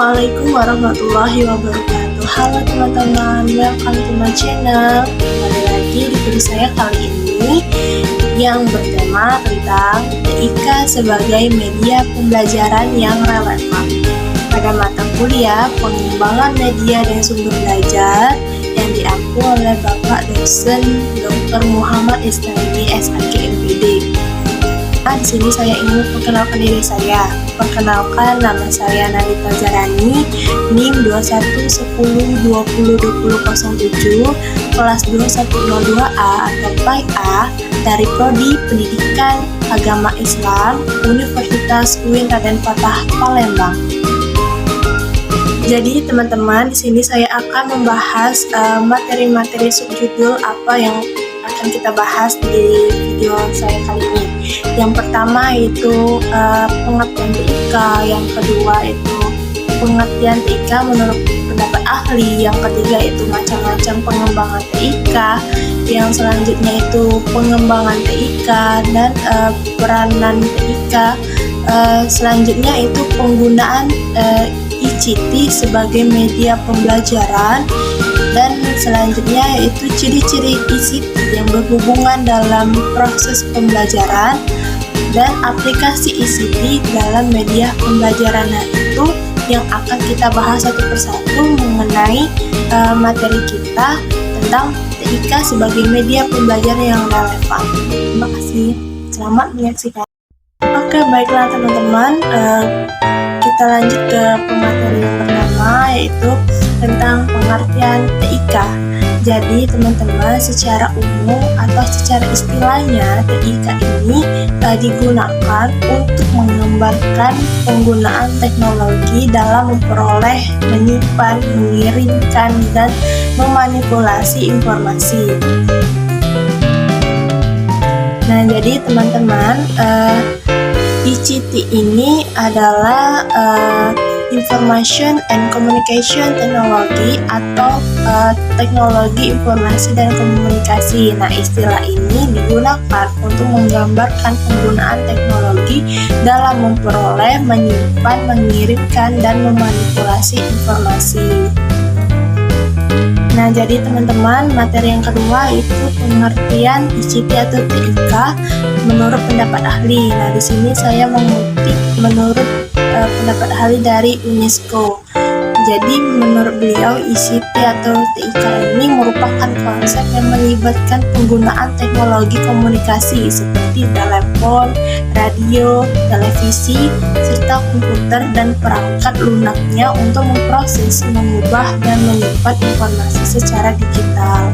Assalamualaikum warahmatullahi wabarakatuh. Halo teman-teman, welcome to my channel. Kembali lagi di video saya kali ini yang bertema tentang TIK sebagai media pembelajaran yang relevan. Pada mata kuliah pengembangan media dan sumber belajar yang diampu oleh Bapak dosen Dr. Muhammad Istaini SHG MPD. Di sini saya ingin memperkenalkan diri saya. Perkenalkan, nama saya Nalita Zarani, NIM 2110202007, kelas 2102A atau PAI A dari Prodi Pendidikan Agama Islam, Universitas UIN Raden Fatah Palembang. Jadi teman-teman, di sini saya akan membahas materi-materi subjudul apa yang akan kita bahas di video saya kali ini. Yang pertama itu pengertian TIK, yang kedua itu pengertian TIK menurut pendapat ahli, yang ketiga itu macam-macam pengembangan TIK, yang selanjutnya itu pengembangan TIK dan peranan TIK, selanjutnya itu penggunaan ICT sebagai media pembelajaran, dan selanjutnya yaitu ciri-ciri ICT yang berhubungan dalam proses pembelajaran dan aplikasi ICT dalam media pembelajaran. Nah, itu yang akan kita bahas satu persatu mengenai materi kita tentang TIK sebagai media pembelajaran yang relevan. Terima kasih, selamat menyaksikan. Oke, baiklah teman-teman, kita lanjut ke pemateri yang pertama, yaitu tentang pengertian TIK. Jadi teman-teman, secara umum atau secara istilahnya TIK ini digunakan untuk menggambarkan penggunaan teknologi dalam memperoleh, menyimpan, mengirimkan, dan memanipulasi informasi. Nah, jadi teman-teman, ICT ini adalah Information and Communication Technology atau teknologi informasi dan komunikasi. Nah, istilah ini digunakan untuk menggambarkan penggunaan teknologi dalam memperoleh, menyimpan, mengirimkan, dan memanipulasi informasi. Nah, jadi teman-teman, materi yang kedua itu pengertian ICT atau TIK menurut pendapat ahli. Nah, di sini saya mengutip menurut pendapat ahli dari UNESCO. Jadi menurut beliau, ICT atau TIK ini merupakan konsep yang melibatkan penggunaan teknologi komunikasi seperti telepon, radio, televisi, serta komputer dan perangkat lunaknya untuk memproses, mengubah, dan menyimpan informasi secara digital.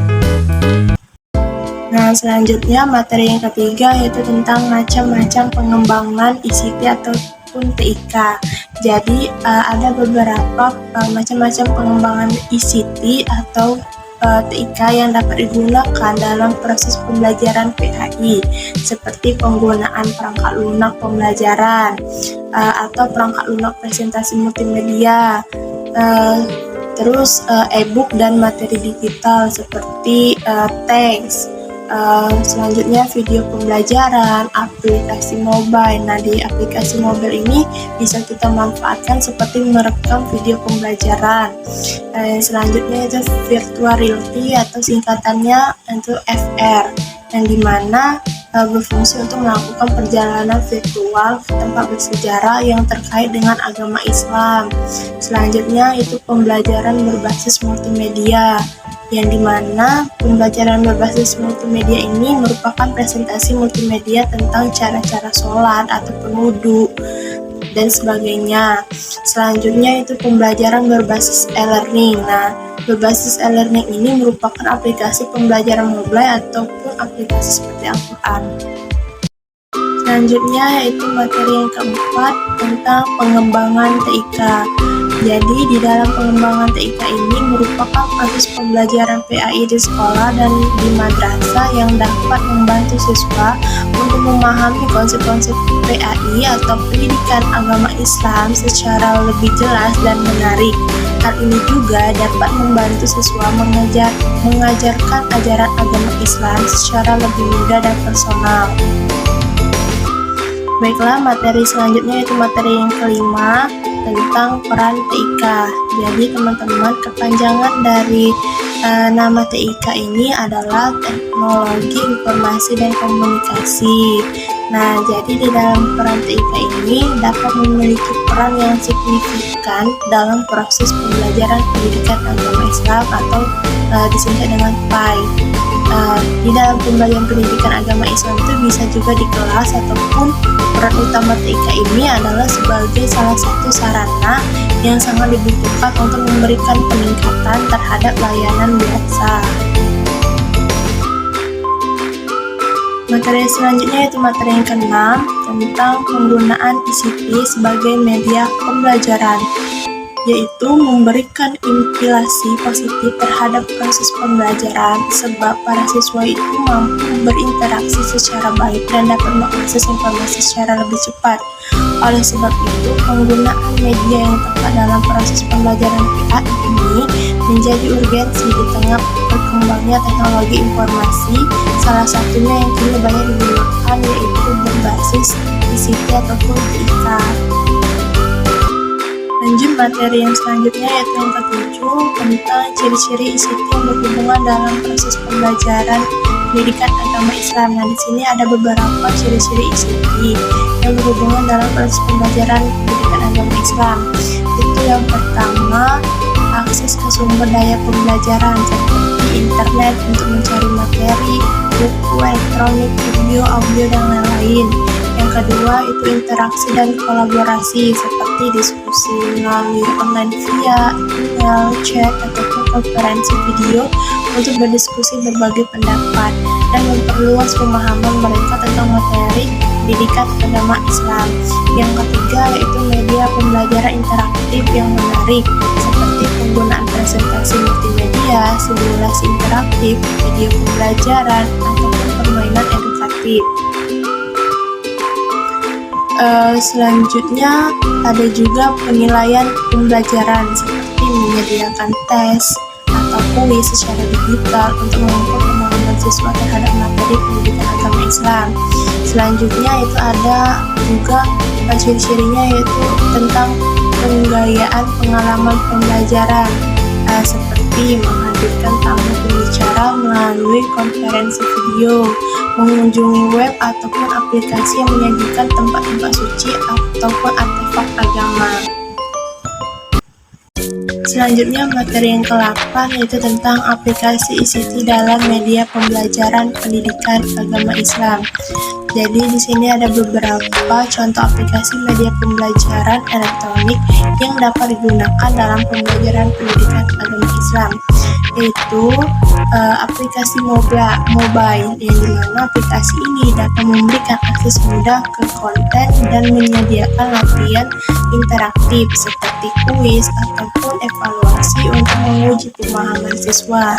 Nah, selanjutnya materi yang ketiga yaitu tentang macam-macam pengembangan ICT ataupun TIK. Jadi ada beberapa macam-macam pengembangan ICT atau TIK yang dapat digunakan dalam proses pembelajaran PAI, seperti penggunaan perangkat lunak pembelajaran atau perangkat lunak presentasi multimedia, terus e-book dan materi digital seperti teks. Selanjutnya video pembelajaran, aplikasi mobile. Nah, di aplikasi mobile ini bisa kita manfaatkan seperti merekam video pembelajaran. Selanjutnya itu virtual reality atau singkatannya itu VR, yang dimana berfungsi untuk melakukan perjalanan virtual ke tempat bersejarah yang terkait dengan agama Islam. Selanjutnya itu pembelajaran berbasis multimedia, yang dimana pembelajaran berbasis multimedia ini merupakan presentasi multimedia tentang cara-cara sholat ataupun wudhu dan sebagainya. Selanjutnya itu pembelajaran berbasis e-learning. Nah, berbasis e-learning ini merupakan aplikasi pembelajaran mobile ataupun aplikasi seperti Al-Quran. Selanjutnya yaitu materi yang keempat tentang pengembangan TIK. Jadi di dalam pengembangan TIK ini merupakan proses pembelajaran PAI di sekolah dan di madrasah yang dapat membantu siswa untuk memahami konsep-konsep PAI atau pendidikan agama Islam secara lebih jelas dan menarik. Hal ini juga dapat membantu siswa mengajarkan ajaran agama Islam secara lebih mudah dan personal. Baiklah, materi selanjutnya yaitu materi yang kelima tentang peran TIK. Jadi teman-teman, kepanjangan dari nama TIK ini adalah Teknologi Informasi dan Komunikasi. Nah, jadi di dalam peran TIK ini dapat memiliki peran yang signifikan dalam proses pembelajaran pendidikan agama Islam atau disingkat dengan PAI. Di dalam pembelajaran pendidikan agama Islam itu bisa juga di kelas, ataupun peran utama TIK ini adalah sebagai salah satu sarana yang sangat dibutuhkan untuk memberikan peningkatan terhadap layanan biasa. Materi selanjutnya yaitu materi yang ke-6 tentang penggunaan ICT sebagai media pembelajaran, yaitu memberikan implikasi positif terhadap proses pembelajaran sebab para siswa itu mampu berinteraksi secara baik dan dapat mengakses informasi secara lebih cepat. Oleh sebab itu, penggunaan media yang tepat dalam proses pembelajaran PA ini menjadi urgensi di tengah berkembangnya teknologi informasi. Salah satunya yang kini banyak digunakan yaitu berbasis ICT ataupun TIK. Lanjut materi yang selanjutnya yaitu yang ke-7 tentang ciri-ciri ICT yang berhubungan dalam proses pembelajaran pendidikan agama Islam. Nah, di sini ada beberapa ciri-ciri ICT yang berhubungan dalam proses pembelajaran pendidikan agama Islam. Itu yang pertama, akses ke sumber daya pembelajaran seperti internet untuk mencari materi, buku elektronik, video, audio, dan lain-lain. Yang kedua itu interaksi dan kolaborasi seperti diskusi melalui online via email, chat, ataupun konferensi video untuk berdiskusi berbagai pendapat dan memperluas pemahaman mereka tentang materi pendidikan agama Islam. Yang ketiga yaitu media pembelajaran interaktif yang menarik seperti penggunaan presentasi multimedia, simulasi interaktif, video pembelajaran, ataupun permainan edukatif. Selanjutnya ada juga penilaian pembelajaran seperti menyediakan tes atau kuis secara digital untuk mengukur pemahaman siswa terhadap materi pendidikan agama Islam. Selanjutnya itu ada juga ciri-cirinya yaitu tentang penggayaan pengalaman pembelajaran seperti menghadirkan tamu pembicara melalui konferensi video, mengunjungi web ataupun aplikasi yang menyajikan tempat-tempat suci ataupun artefak agama. Selanjutnya materi yang ke-8 yaitu tentang aplikasi ICT dalam media pembelajaran pendidikan agama Islam. Jadi di sini ada beberapa contoh aplikasi media pembelajaran elektronik yang dapat digunakan dalam pembelajaran pendidikan agama Islam, yaitu aplikasi mobile yang dimana aplikasi ini dapat memberikan akses mudah ke konten dan menyediakan latihan interaktif seperti kuis ataupun evaluasi untuk menguji pemahaman siswa.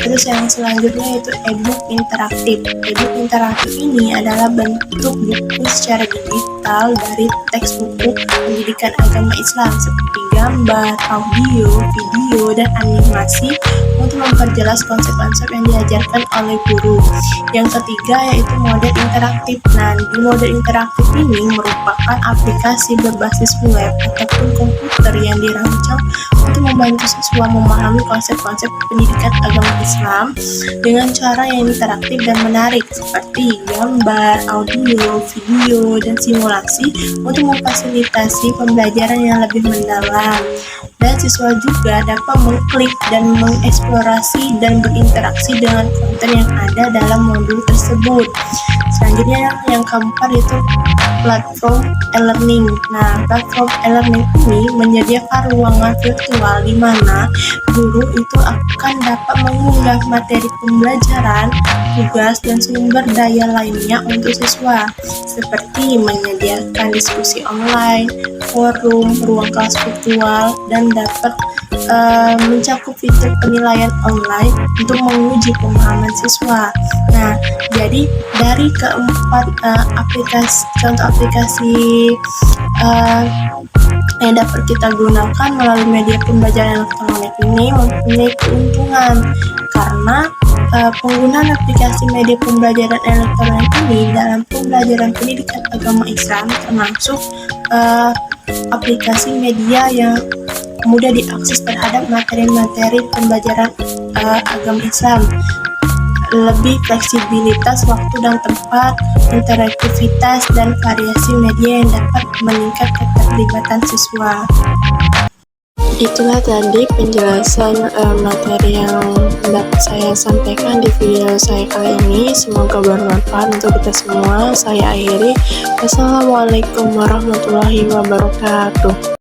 Terus yang selanjutnya yaitu e-book interaktif. E-book interaktif ini adalah bentuk buku secara digital dari teks buku pendidikan agama Islam seperti gambar, audio, video, dan animasi untuk memperjelas konsep-konsep yang diajarkan oleh guru. Yang ketiga yaitu model interaktif. Nah, di model interaktif ini merupakan aplikasi berbasis web ataupun komputer yang dirancang untuk membantu siswa memahami konsep-konsep pendidikan agama Islam dengan cara yang interaktif dan menarik seperti gambar, audio, video, dan simulasi untuk memfasilitasi pembelajaran yang lebih mendalam. Dan siswa juga dapat mengklik dan mengeksplorasi dan berinteraksi dengan konten yang ada dalam modul tersebut. Selanjutnya yang keempat itu platform e-learning. Nah, platform e-learning ini menyediakan ruangan virtual di mana guru itu akan dapat mengunggah materi pembelajaran, tugas, dan sumber daya lainnya untuk siswa, seperti menyediakan diskusi online, forum, ruang kelas virtual, dan dapat mencakup fitur penilaian online untuk menguji pemahaman siswa. Nah, jadi dari keempat contoh aplikasi yang dapat kita gunakan melalui media pembelajaran elektronik ini mempunyai keuntungan karena penggunaan aplikasi media pembelajaran elektronik ini dalam pembelajaran pendidikan agama Islam termasuk aplikasi media yang mudah diakses terhadap materi-materi pembelajaran agama Islam, lebih fleksibilitas waktu dan tempat, interaktivitas, dan variasi media yang dapat meningkatkan keterlibatan siswa. Itulah tadi penjelasan materi yang dapat saya sampaikan di video saya kali ini. Semoga bermanfaat untuk kita semua. Saya akhiri. Wassalamualaikum warahmatullahi wabarakatuh.